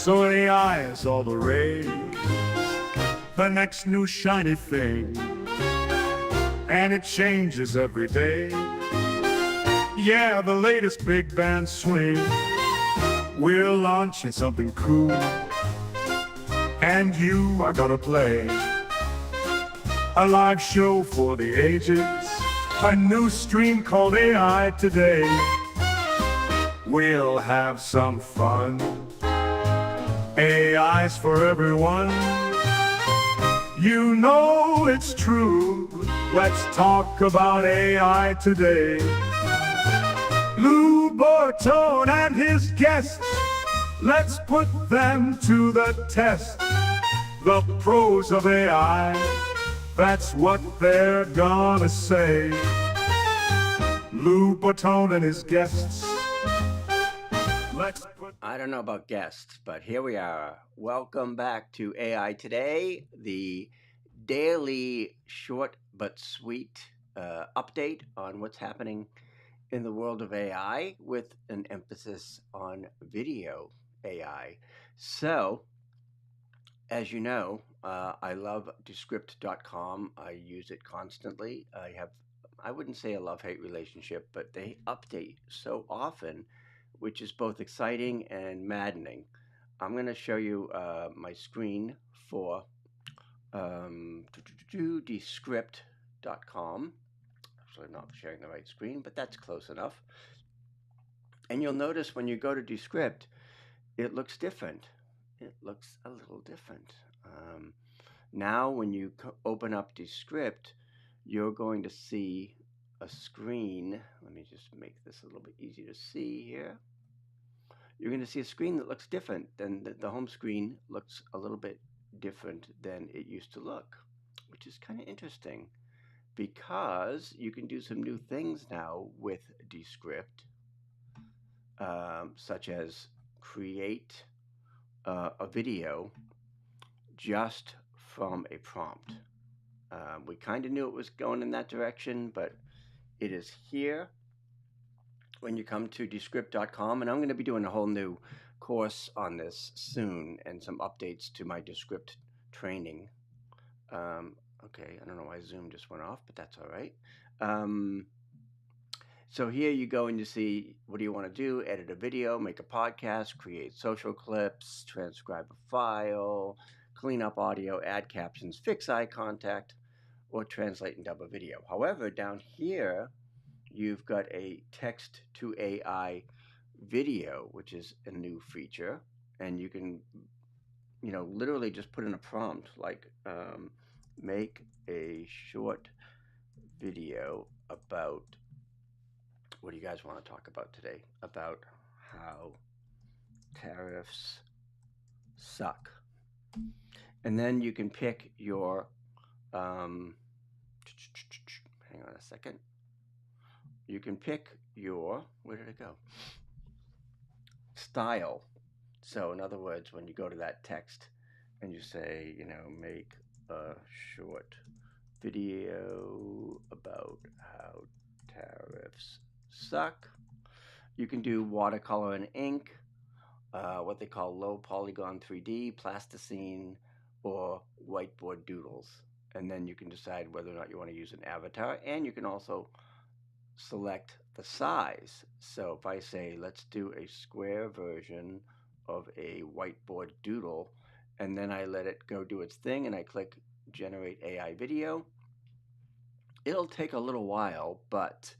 So AI is all the rage, the next new shiny thing, and it changes every day. Yeah, the latest big band swing. We're launching something cool, and you are gonna play a live show for the ages, a new stream called AI Today. We'll have some fun. AI's for everyone. You know it's true. Let's talk about AI today. Lou Bortone and his guests, let's put them to the test. The pros of AI, that's what they're gonna say. Lou Bortone and his guests. I don't know about guests, but here we are. Welcome back to AI Today, the daily short but sweet update on what's happening in the world of AI with an emphasis on video AI. So, as you know, I love Descript.com. I use it constantly. I wouldn't say a love-hate relationship, but they update so often, which is both exciting and maddening. I'm going to show you my screen for Descript.com. Actually, I'm not sharing the right screen, but that's close enough. And you'll notice when you go to Descript, it looks different. It looks a little different. Now, when you open up Descript, you're going to see a screen. Let me just make this a little bit easier to see here. You're going to see a screen that looks different than the home screen. Looks a little bit different than it used to look, which is kind of interesting because you can do some new things now with Descript, such as create a video just from a prompt. We kind of knew it was going in that direction, but it is here when you come to Descript.com, and I'm going to be doing a whole new course on this soon and some updates to my Descript training. Okay, I don't know why Zoom just went off, but that's all right. So here you go and you see, what do you want to do? Edit a video, make a podcast, create social clips, transcribe a file, clean up audio, add captions, fix eye contact, or translate and dub a video. However, down here, you've got a text to AI video, which is a new feature. And you can, literally just put in a prompt like make a short video about, what do you guys want to talk about today? About how tariffs suck. And then you can pick your, hang on a second. You can pick your, where did it go? Style. So in other words, when you go to that text and you say, make a short video about how tariffs suck, you can do watercolor and ink, what they call low polygon 3D, plasticine, or whiteboard doodles. And then you can decide whether or not you want to use an avatar, and you can also select the size. So if I say, let's do a square version of a whiteboard doodle, and then I let it go do its thing, and I click generate AI video, it'll take a little while, but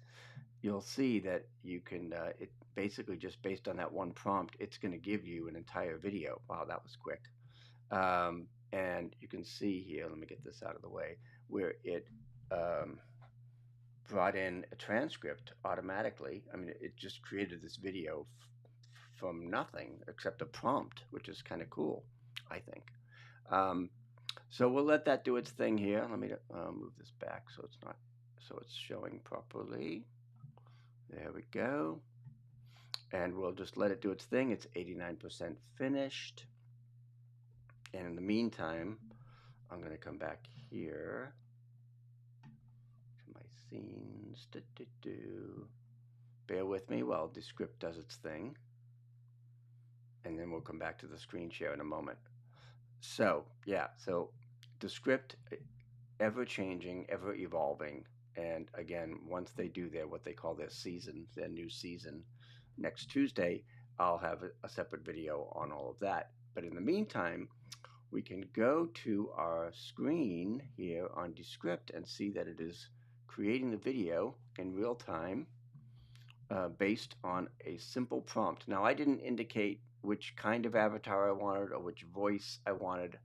you'll see that you can, it basically just based on that one prompt, it's going to give you an entire video. Wow, that was quick. And you can see here, let me get this out of the way, where it brought in a transcript automatically. I mean, it just created this video from nothing except a prompt, which is kind of cool, I think. So we'll let that do its thing here. Let me move this back so it's showing properly. There we go. And we'll just let it do its thing. It's 89% finished. And in the meantime, I'm going to come back here to my scenes. Bear with me while Descript does its thing. and then we'll come back to the screen share in a moment. So yeah, so Descript, ever changing, ever evolving. And again, once they do what they call their season, their new season, next Tuesday, I'll have a separate video on all of that. But in the meantime, we can go to our screen here on Descript and see that it is creating the video in real time based on a simple prompt. Now, I didn't indicate which kind of avatar I wanted or which voice I wanted.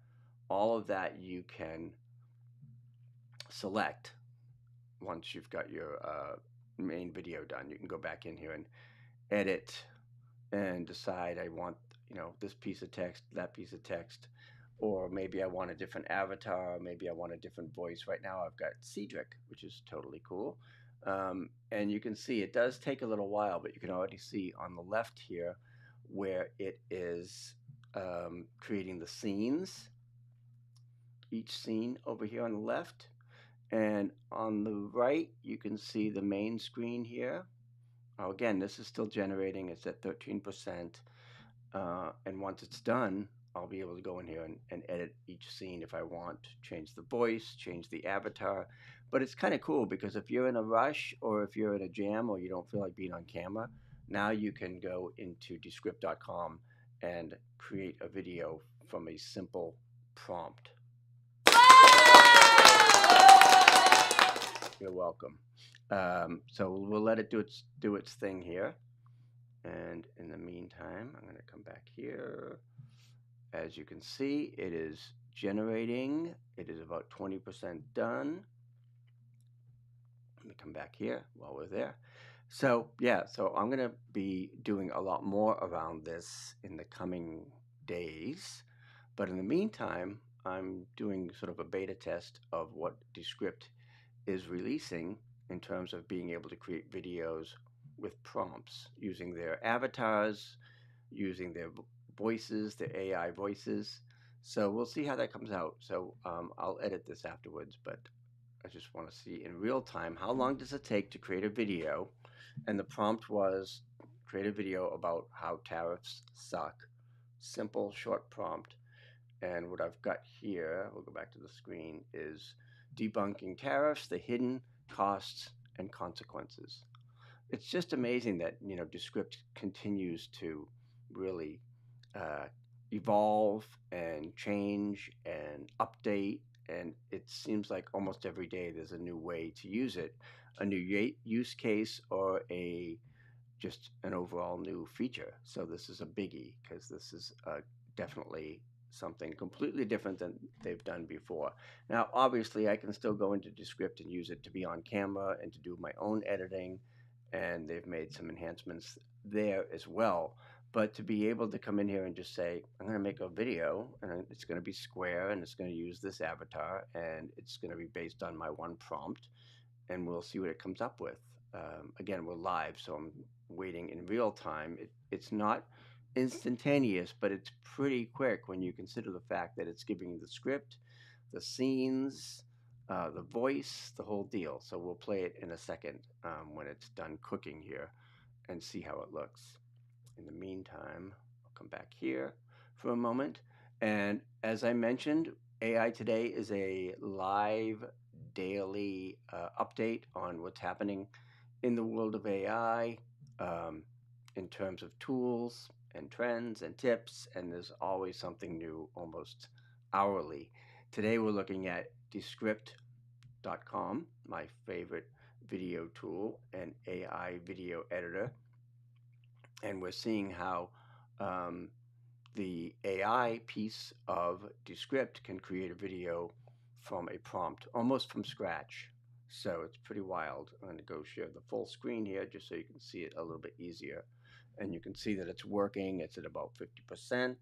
All of that you can select once you've got your main video done. You can go back in here and edit and decide I want, this piece of text, that piece of text, or maybe I want a different avatar, maybe I want a different voice. Right now I've got Cedric, which is totally cool. And you can see it does take a little while, but you can already see on the left here where it is creating the scenes, each scene over here on the left. And on the right, you can see the main screen here. Oh, again, this is still generating. It's at 13%. And once it's done, I'll be able to go in here and edit each scene if I want, change the voice, change the avatar. But it's kind of cool because if you're in a rush or if you're in a jam or you don't feel like being on camera, now you can go into Descript.com and create a video from a simple prompt. You're welcome. So we'll let it do its thing here. And in the meantime, I'm going to come back here. As you can see, it is generating. It is about 20% done. Let me come back here while we're there. So yeah, so I'm going to be doing a lot more around this in the coming days. But in the meantime, I'm doing sort of a beta test of what Descript is releasing in terms of being able to create videos with prompts using their avatars, using their voices, their AI voices. So we'll see how that comes out. So I'll edit this afterwards, but I just want to see in real time, how long does it take to create a video? And the prompt was create a video about how tariffs suck. Simple, short prompt. And what I've got here, we'll go back to the screen, is debunking tariffs, the hidden costs and consequences. It's just amazing that Descript continues to really evolve and change and update, and it seems like almost every day there's a new way to use it, a new use case, or just an overall new feature. So this is a biggie because this is definitely something completely different than they've done before. Now, obviously, I can still go into Descript and use it to be on camera and to do my own editing, and they've made some enhancements there as well. But to be able to come in here and just say, I'm going to make a video, and it's going to be square, and it's going to use this avatar, and it's going to be based on my one prompt, and we'll see what it comes up with. Again, we're live, so I'm waiting in real time. It's not instantaneous, but it's pretty quick when you consider the fact that it's giving the script, the scenes, the voice, the whole deal. So we'll play it in a second when it's done cooking here and see how it looks. In the meantime, I'll come back here for a moment. And as I mentioned, AI Today is a live daily update on what's happening in the world of AI in terms of tools and trends and tips, and there's always something new almost hourly. Today we're looking at Descript.com, my favorite video tool and AI video editor, and we're seeing how the AI piece of Descript can create a video from a prompt almost from scratch. So it's pretty wild. I'm going to go share the full screen here just so you can see it a little bit easier. And you can see that it's working. It's at about 50%.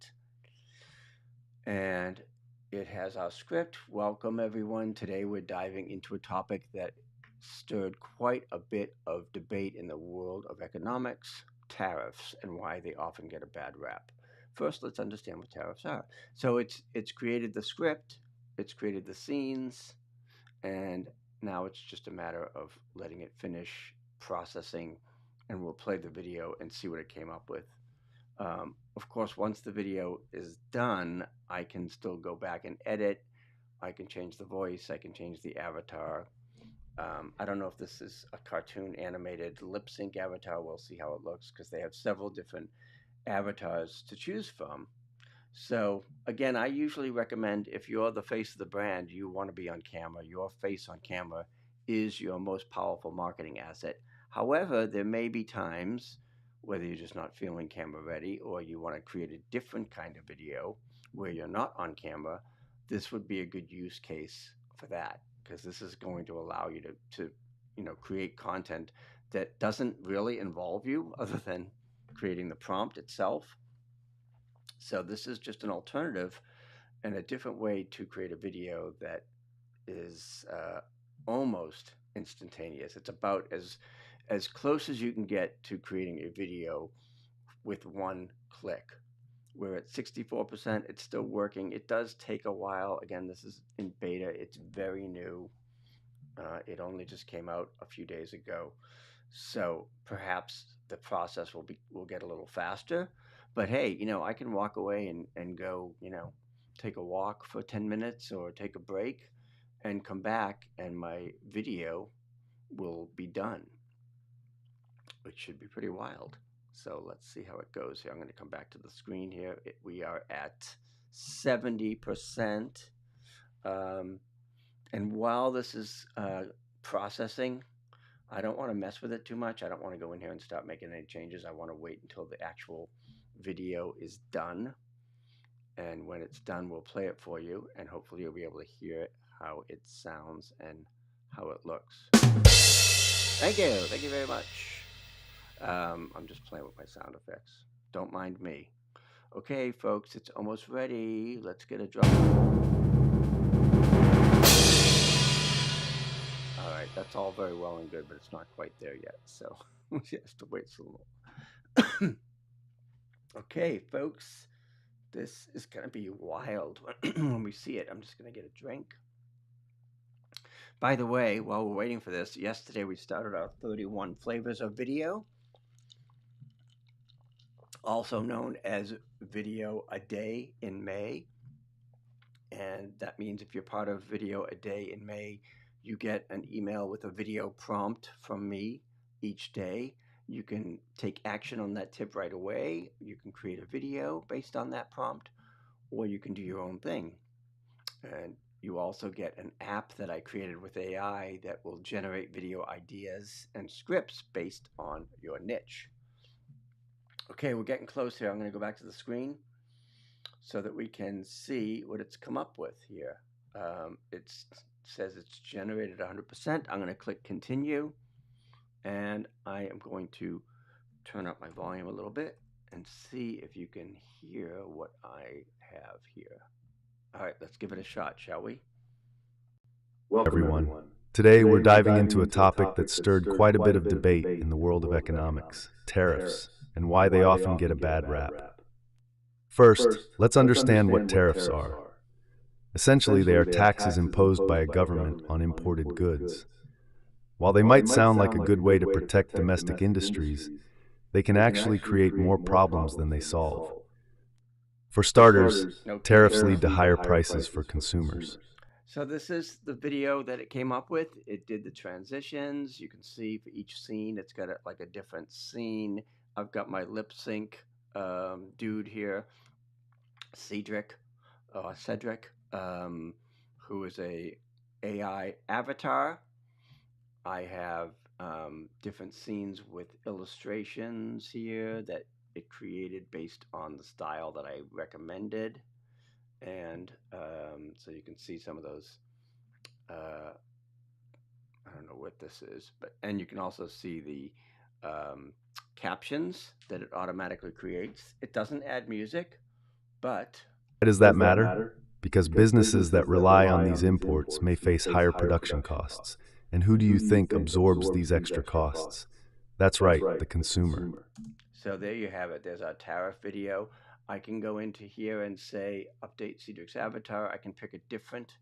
And it has our script. Welcome, everyone. Today we're diving into a topic that stirred quite a bit of debate in the world of economics, tariffs, and why they often get a bad rap. First, let's understand what tariffs are. So it's created the script, it's created the scenes, and now it's just a matter of letting it finish processing, and we'll play the video and see what it came up with. Of course, once the video is done, I can still go back and edit. I can change the voice. I can change the avatar. I don't know if this is a cartoon animated lip sync avatar. We'll see how it looks because they have several different avatars to choose from. So again, I usually recommend if you're the face of the brand, you want to be on camera. Your face on camera is your most powerful marketing asset. However, there may be times, whether you're just not feeling camera ready or you want to create a different kind of video where you're not on camera, this would be a good use case for that because this is going to allow you to create content that doesn't really involve you other than creating the prompt itself. So this is just an alternative and a different way to create a video that is almost instantaneous. It's about as close as you can get to creating a video with one click. We're at 64%. It's still working. It does take a while. Again, this is in beta. It's very new. It only just came out a few days ago. So perhaps the process will get a little faster. But hey, I can walk away and go, take a walk for 10 minutes or take a break and come back and my video will be done, which should be pretty wild. So let's see how it goes here. I'm going to come back to the screen here. We are at 70%. And while this is processing, I don't want to mess with it too much. I don't want to go in here and start making any changes. I want to wait until the actual video is done. And when it's done, we'll play it for you. And hopefully you'll be able to hear it, how it sounds and how it looks. Thank you. Thank you very much. I'm just playing with my sound effects. Don't mind me. Okay, folks, it's almost ready. Let's get a drum. All right, that's all very well and good, but it's not quite there yet. So we have to wait a little. Okay, folks, this is going to be wild when we see it. I'm just going to get a drink. By the way, while we're waiting for this, yesterday we started our 31 flavors of video, also known as Video a Day in May. And that means if you're part of Video a Day in May, you get an email with a video prompt from me each day. You can take action on that tip right away. You can create a video based on that prompt, or you can do your own thing. And you also get an app that I created with AI that will generate video ideas and scripts based on your niche. Okay, we're getting close here. I'm going to go back to the screen so that we can see what it's come up with here. It says it's generated 100%. I'm going to click continue, and I am going to turn up my volume a little bit and see if you can hear what I have here. All right, let's give it a shot, shall we? Welcome, everyone. Today we're diving into a topic that stirred quite a bit of debate in the world of economics, tariffs, and why they often get a bad rap. First, let's understand what tariffs are. Essentially, they are taxes imposed by a government on imported goods. While they might sound like a good way to protect domestic industries, they can actually create more problems than they solve. For starters, tariffs lead to higher prices for consumers. So this is the video that it came up with. It did the transitions. You can see for each scene, it's got like a different scene. I've got my lip sync dude here, Cedric, who is a AI avatar. I have different scenes with illustrations here that it created based on the style that I recommended. And so you can see some of those, I don't know what this is, and you can also see the captions that it automatically creates. It doesn't add music, but... Why does that matter? Because businesses that rely on these imports may face higher production costs. And who do you think absorbs these extra costs? That's right, the consumer. So there you have it. There's our tariff video. I can go into here and say, update Cedric's avatar. I can pick a different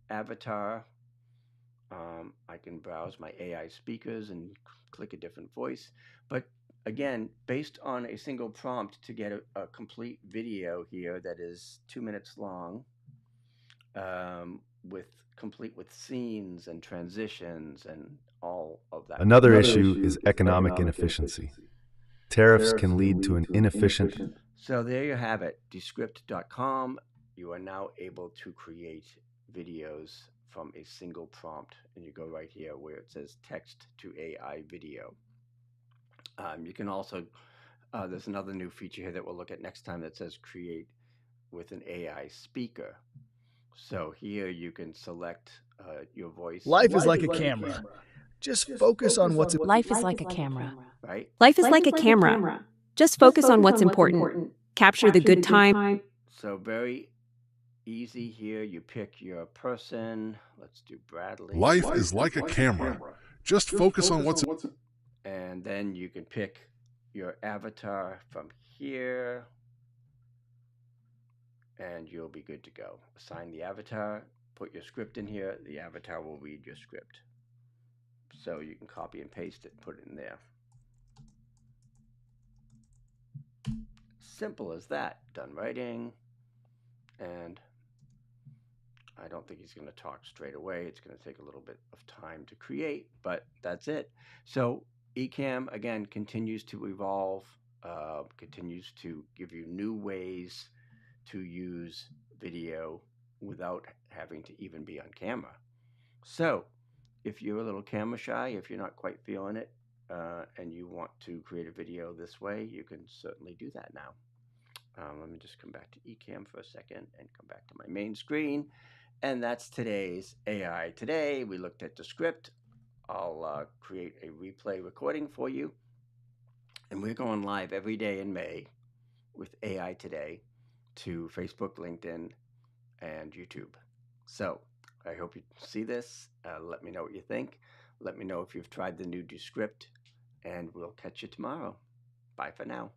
avatar. I can browse my AI speakers and click a different voice. But again, based on a single prompt to get a complete video here that is 2 minutes long, complete with scenes and transitions and all of that. Another issue is economic inefficiency. Tariffs can lead to an inefficient. So there you have it, Descript.com. You are now able to create videos from a single prompt, and you go right here where it says text to AI video. You can also, there's another new feature here that we'll look at next time that says create with an AI speaker. So here you can select your voice. Life is like a camera. Just focus on what's Life is like a camera. Right? Life is like a camera. Just focus on what's important. Capture the good time. So very easy here. You pick your person. Let's do Bradley. Life is like a camera. Just focus on what's. And then you can pick your avatar from here. And you'll be good to go. Assign the avatar. Put your script in here. The avatar will read your script. So you can copy and paste it, put it in there. Simple as that. Done writing. And I don't think he's going to talk straight away. It's going to take a little bit of time to create, but that's it. So Ecamm, again, continues to evolve, continues to give you new ways to use video without having to even be on camera. So if you're a little camera shy, if you're not quite feeling it, and you want to create a video this way, you can certainly do that now. Let me just come back to Ecamm for a second and come back to my main screen. And that's today's AI Today. We looked at Descript. I'll create a replay recording for you. And we're going live every day in May with AI Today to Facebook, LinkedIn, and YouTube. So I hope you see this. Let me know what you think. Let me know if you've tried the new Descript, and we'll catch you tomorrow. Bye for now.